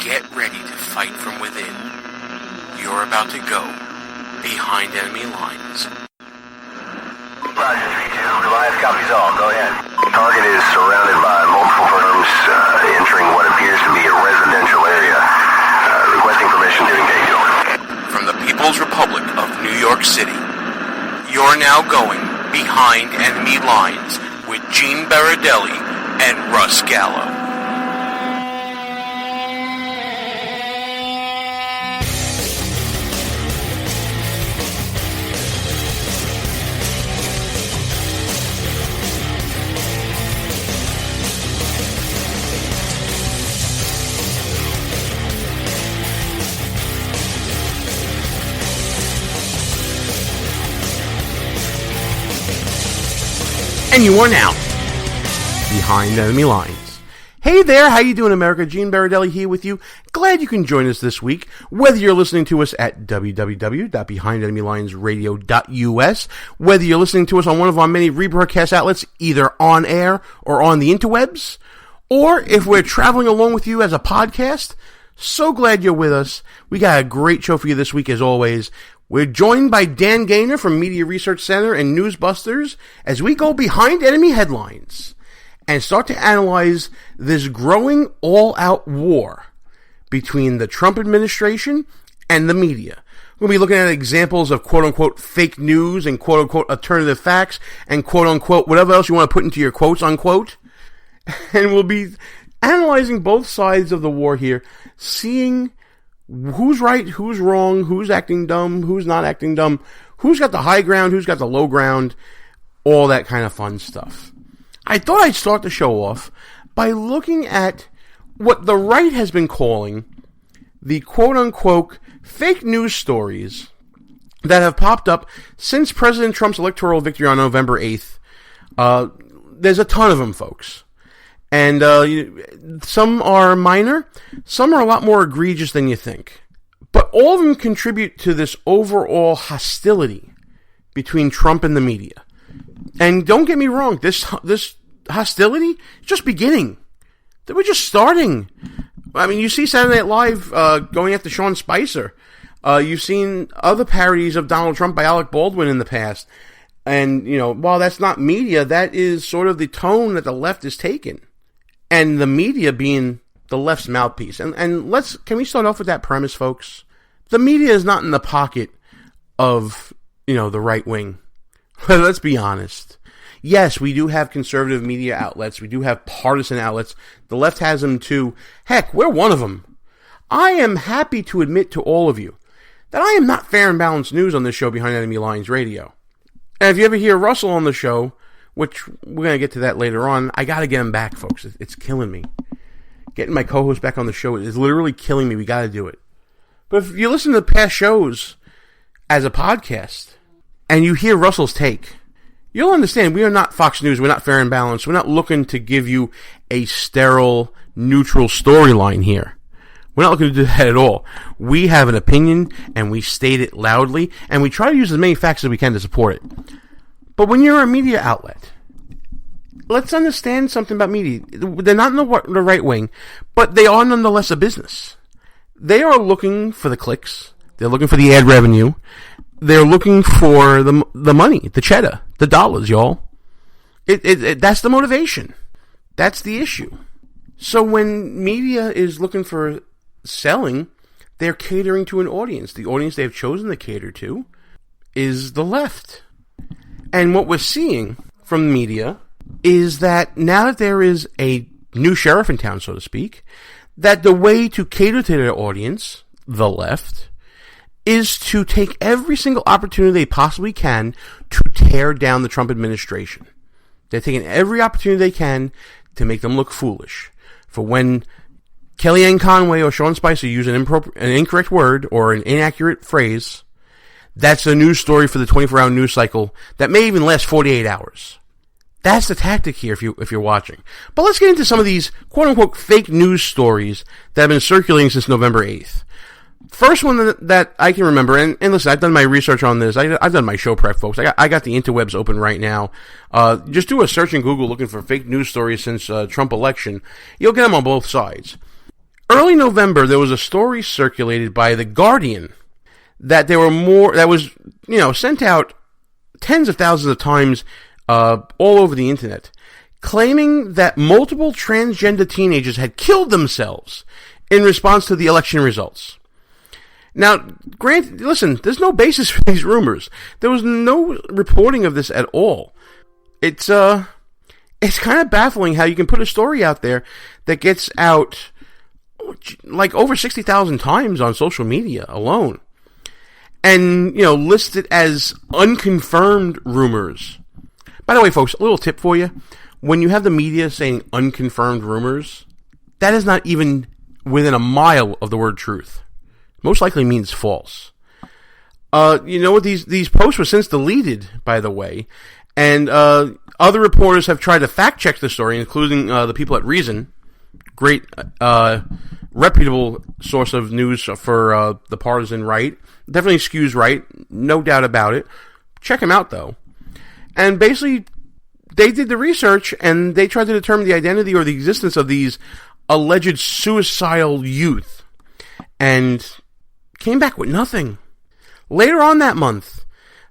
Get ready to fight from within. You're about to go behind enemy lines. Roger, 3-2. Goliath copies all. Go ahead. Target is surrounded by multiple firms entering what appears to be a residential area. Requesting permission to engage. From the People's Republic of New York City, you're now going behind enemy lines with Gene Baradelli and Russ Gallo. And you are now behind enemy lines. Hey there, how you doing, America? Gene Baradelli here with you. Glad you can join us this week, whether you're listening to us at www.behindenemylinesradio.us, whether you're listening to us on one of our many rebroadcast outlets, either on air or on the interwebs, or if we're traveling along with you as a podcast. So glad you're with us. We got a great show for you this week, as always. We're joined by Dan Gainor from Media Research Center and NewsBusters as we go behind enemy headlines and start to analyze this growing all-out war between the Trump administration and the media. We'll be looking at examples of quote-unquote fake news and quote-unquote alternative facts and quote-unquote whatever else you want to put into your quotes-unquote. And we'll be analyzing both sides of the war here, seeing who's right, who's wrong, who's acting dumb, who's not acting dumb, who's got the high ground, who's got the low ground, all that kind of fun stuff. I thought I'd start the show off by looking at what the right has been calling the quote-unquote fake news stories that have popped up since President Trump's electoral victory on November 8th. There's a ton of them, folks. And some are minor, some are a lot more egregious than you think. But all of them contribute to this overall hostility between Trump and the media. And don't get me wrong, this hostility is just beginning. We're just starting. I mean, you see Saturday Night Live going after Sean Spicer. You've seen other parodies of Donald Trump by Alec Baldwin in the past. And, while that's not media, that is sort of the tone that the left is taking. And the media being the left's mouthpiece. And can we start off with that premise, folks? The media is not in the pocket of, the right wing. Let's be honest. Yes, we do have conservative media outlets. We do have partisan outlets. The left has them too. Heck, we're one of them. I am happy to admit to all of you that I am not fair and balanced news on this show Behind Enemy Lines Radio. And if you ever hear Russell on the show, which we're going to get to that later on, I got to get him back, folks. It's killing me. Getting my co-host back on the show is literally killing me. We got to do it. But if you listen to past shows as a podcast and you hear Russell's take, you'll understand we are not Fox News. We're not fair and balanced. We're not looking to give you a sterile, neutral storyline here. We're not looking to do that at all. We have an opinion, and we state it loudly, and we try to use as many facts as we can to support it. But when you're a media outlet, let's understand something about media. They're not in the right wing, but they are nonetheless a business. They are looking for the clicks. They're looking for the ad revenue. They're looking for the money, the cheddar, the dollars, y'all. That's the motivation. That's the issue. So when media is looking for selling, they're catering to an audience. The audience they've chosen to cater to is the left. And what we're seeing from the media is that now that there is a new sheriff in town, so to speak, that the way to cater to their audience, the left, is to take every single opportunity they possibly can to tear down the Trump administration. They're taking every opportunity they can to make them look foolish. For when Kellyanne Conway or Sean Spicer use an incorrect word or an inaccurate phrase, that's a news story for the 24-hour news cycle that may even last 48 hours. That's the tactic here if you're watching. But let's get into some of these quote-unquote fake news stories that have been circulating since November 8th. First one that I can remember, and listen, I've done my research on this. I've done my show prep, folks. I got the interwebs open right now. Just do a search in Google looking for fake news stories since Trump election. You'll get them on both sides. Early November, there was a story circulated by The Guardian that was sent out tens of thousands of times all over the internet, claiming that multiple transgender teenagers had killed themselves in response to the election results. Now, listen, there's no basis for these rumors. There was no reporting of this at all. It's kind of baffling how you can put a story out there that gets out like over 60,000 times on social media alone, and list it as unconfirmed rumors. By the way, folks, a little tip for you: when you have the media saying unconfirmed rumors, that is not even within a mile of the word truth. Most likely means false. These posts were since deleted, by the way, and other reporters have tried to fact check the story, including the people at Reason, great reputable source of news for the partisan right. Definitely skews right, no doubt about it. Check them out, though. And basically, they did the research, and they tried to determine the identity or the existence of these alleged suicidal youth, and came back with nothing. Later on that month,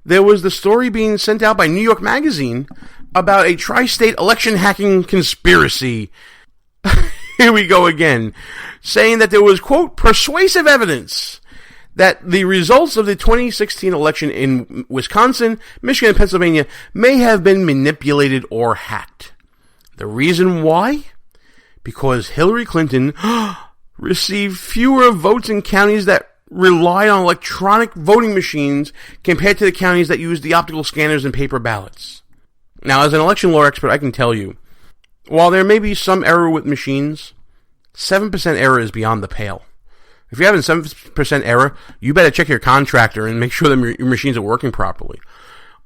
there was the story being sent out by New York Magazine about a tri-state election hacking conspiracy. Here we go again, saying that there was, quote, persuasive evidence that the results of the 2016 election in Wisconsin, Michigan, and Pennsylvania may have been manipulated or hacked. The reason why? Because Hillary Clinton received fewer votes in counties that rely on electronic voting machines compared to the counties that use the optical scanners and paper ballots. Now, as an election law expert, I can tell you, while there may be some error with machines, 7% error is beyond the pale. If you're having 7% error, you better check your contractor and make sure that your machines are working properly.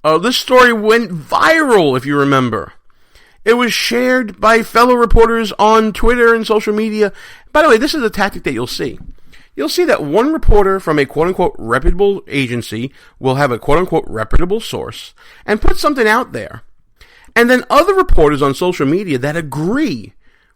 This story went viral, if you remember. It was shared by fellow reporters on Twitter and social media. By the way, this is a tactic that you'll see. You'll see that one reporter from a quote-unquote reputable agency will have a quote-unquote reputable source and put something out there. And then other reporters on social media that agree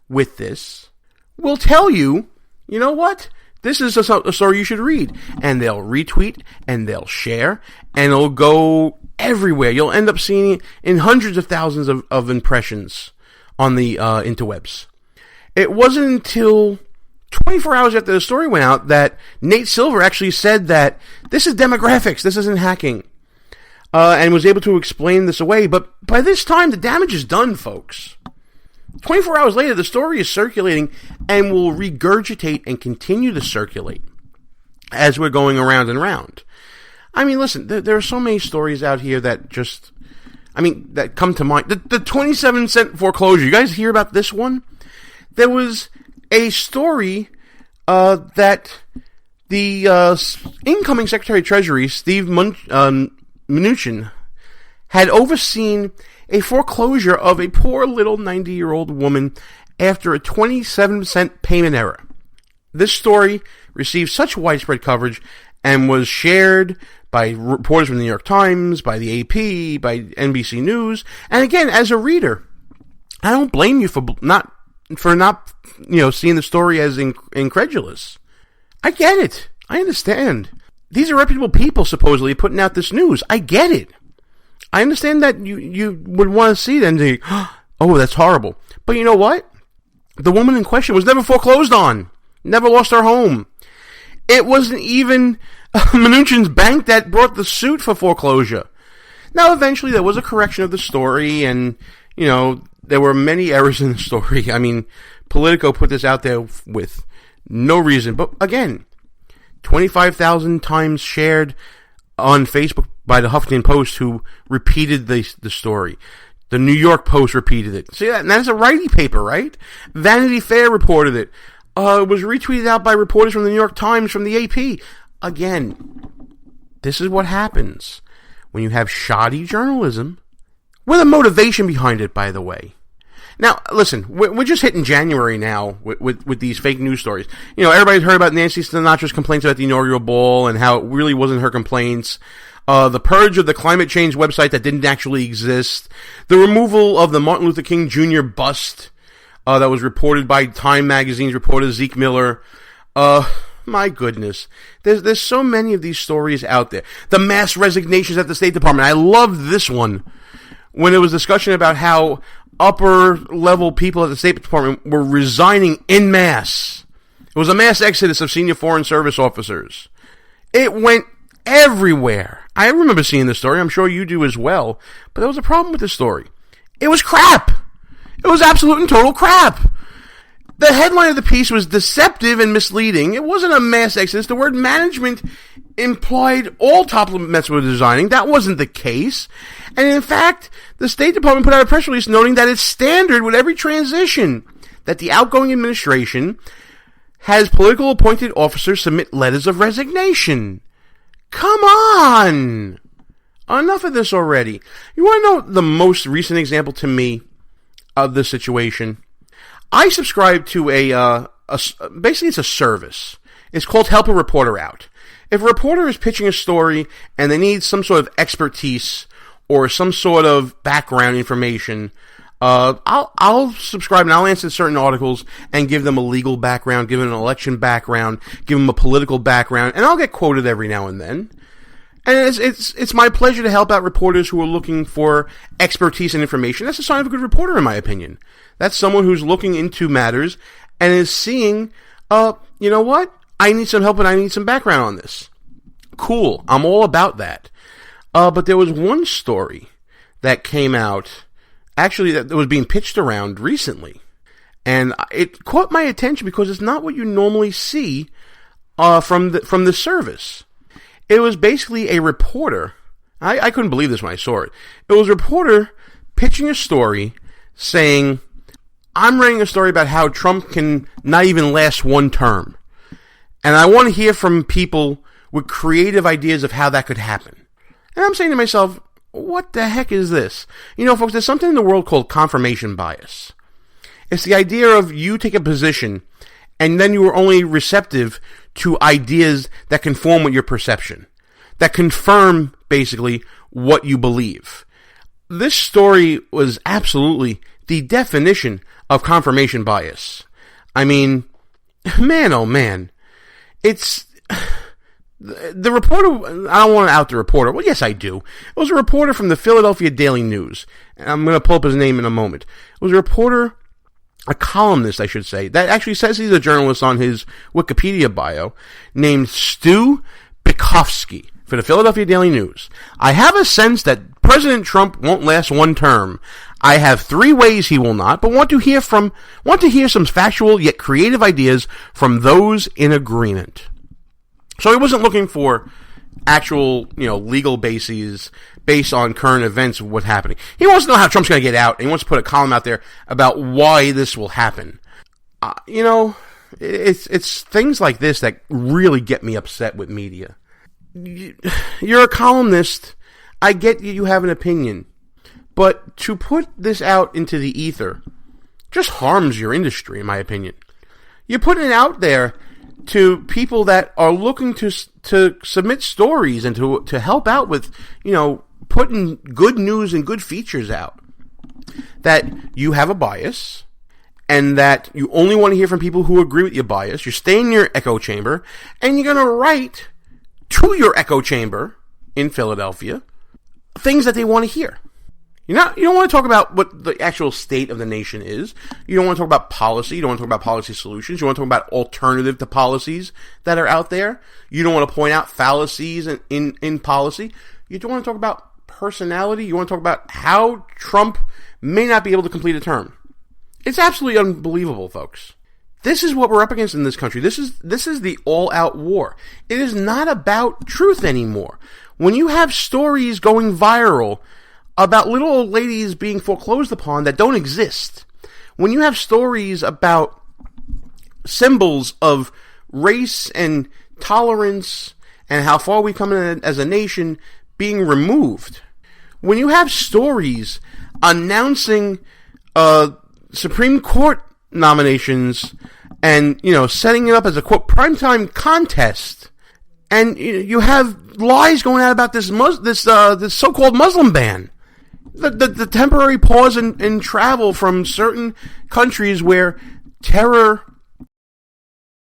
with this will tell you, you know what? This is a story you should read. And they'll retweet, and they'll share, and it'll go everywhere. You'll end up seeing it in hundreds of thousands of impressions on the interwebs. It wasn't until 24 hours after the story went out that Nate Silver actually said that this is demographics, this isn't hacking, and was able to explain this away. But by this time, the damage is done, folks. 24 hours later, the story is circulating and will regurgitate and continue to circulate as we're going around and around. I mean, listen, there are so many stories out here that that come to mind. The 27-cent foreclosure. You guys hear about this one? There was a story that the incoming Secretary of Treasury, Steve Mnuchin, had overseen a foreclosure of a poor little 90-year-old woman after a 27-cent payment error. This story received such widespread coverage and was shared by reporters from the New York Times, by the AP, by NBC News. And again, as a reader, I don't blame you for not seeing the story as incredulous. I get it. I understand. These are reputable people supposedly putting out this news. I get it. I understand that you would want to see it and think, oh, that's horrible. But you know what? The woman in question was never foreclosed on. Never lost her home. It wasn't even Mnuchin's bank that brought the suit for foreclosure. Now, eventually there was a correction of the story, and, there were many errors in the story. I mean, Politico put this out there with no reason. But again, 25,000 times shared on Facebook by the Huffington Post, who repeated the story. The New York Post repeated it. See that? And that's a righty paper, right? Vanity Fair reported it. It was retweeted out by reporters from the New York Times, from the AP. Again, this is what happens when you have shoddy journalism with a motivation behind it, by the way. Now, listen, we're just hitting January now with these fake news stories. Everybody's heard about Nancy Sinatra's complaints about the inaugural ball and how it really wasn't her complaints. The purge of the climate change website that didn't actually exist. The removal of the Martin Luther King Jr. bust. that was reported by Time Magazine's reporter Zeke Miller. My goodness. There's so many of these stories out there. The mass resignations at the State Department. I loved this one when there was discussion about how upper-level people at the State Department were resigning en masse. It was a mass exodus of senior Foreign Service officers. It went everywhere. I remember seeing this story. I'm sure you do as well. But there was a problem with this story. It was crap. It was absolute and total crap. The headline of the piece was deceptive and misleading. It wasn't a mass exodus. The word management implied all top methods were resigning. That wasn't the case. And in fact, the State Department put out a press release noting that it's standard with every transition that the outgoing administration has political appointed officers submit letters of resignation. Come on! Enough of this already. You want to know the most recent example to me of this situation? I subscribe to basically it's a service. It's called Help a Reporter Out. If a reporter is pitching a story and they need some sort of expertise or some sort of background information, I'll subscribe and I'll answer certain articles and give them a legal background, give them an election background, give them a political background, and I'll get quoted every now and then. And it's my pleasure to help out reporters who are looking for expertise and information. That's a sign of a good reporter, in my opinion. That's someone who's looking into matters and is seeing, you know what? I need some help and I need some background on this. Cool. I'm all about that. But there was one story that came out, actually, that was being pitched around recently. And it caught my attention because it's not what you normally see from the service. It was basically a reporter. I couldn't believe this when I saw it. It was a reporter pitching a story saying, I'm writing a story about how Trump can not even last one term. And I want to hear from people with creative ideas of how that could happen. And I'm saying to myself, what the heck is this? You know, folks, there's something in the world called confirmation bias. It's the idea of you take a position and then you are only receptive to ideas that conform with your perception, that confirm, basically, what you believe. This story was absolutely the definition of confirmation bias. I mean, man, oh man. It's... The reporter... I don't want to out the reporter. Well, yes, I do. It was a reporter from the Philadelphia Daily News. And I'm going to pull up his name in a moment. It was a reporter... a columnist, I should say, that actually says he's a journalist on his Wikipedia bio, named Stu Bykowski for the Philadelphia Daily News. I have a sense that President Trump won't last one term. I have 3 ways he will not, but want to hear some factual yet creative ideas from those in agreement. So he wasn't looking for actual, legal bases based on current events of what's happening. He wants to know how Trump's going to get out, and he wants to put a column out there about why this will happen. It's things like this that really get me upset with media. You're a columnist. I get you have an opinion. But to put this out into the ether just harms your industry, in my opinion. You're putting it out there to people that are looking to submit stories and to help out with, putting good news and good features out. That you have a bias, and that you only want to hear from people who agree with your bias. You're staying in your echo chamber, and you're going to write to your echo chamber in Philadelphia things that they want to hear. You don't want to talk about what the actual state of the nation is. You don't want to talk about policy. You don't want to talk about policy solutions. You want to talk about alternative to policies that are out there. You don't want to point out fallacies in policy. You don't want to talk about personality. You want to talk about how Trump may not be able to complete a term. It's absolutely unbelievable, folks. This is what we're up against in this country. This is the all-out war. It is not about truth anymore. When you have stories going viral about little old ladies being foreclosed upon that don't exist, when you have stories about symbols of race and tolerance and how far we've come in as a nation being removed, when you have stories announcing Supreme Court nominations and, setting it up as a, quote, primetime contest, and you have lies going out about this so-called Muslim ban, the temporary pause in travel from certain countries where terror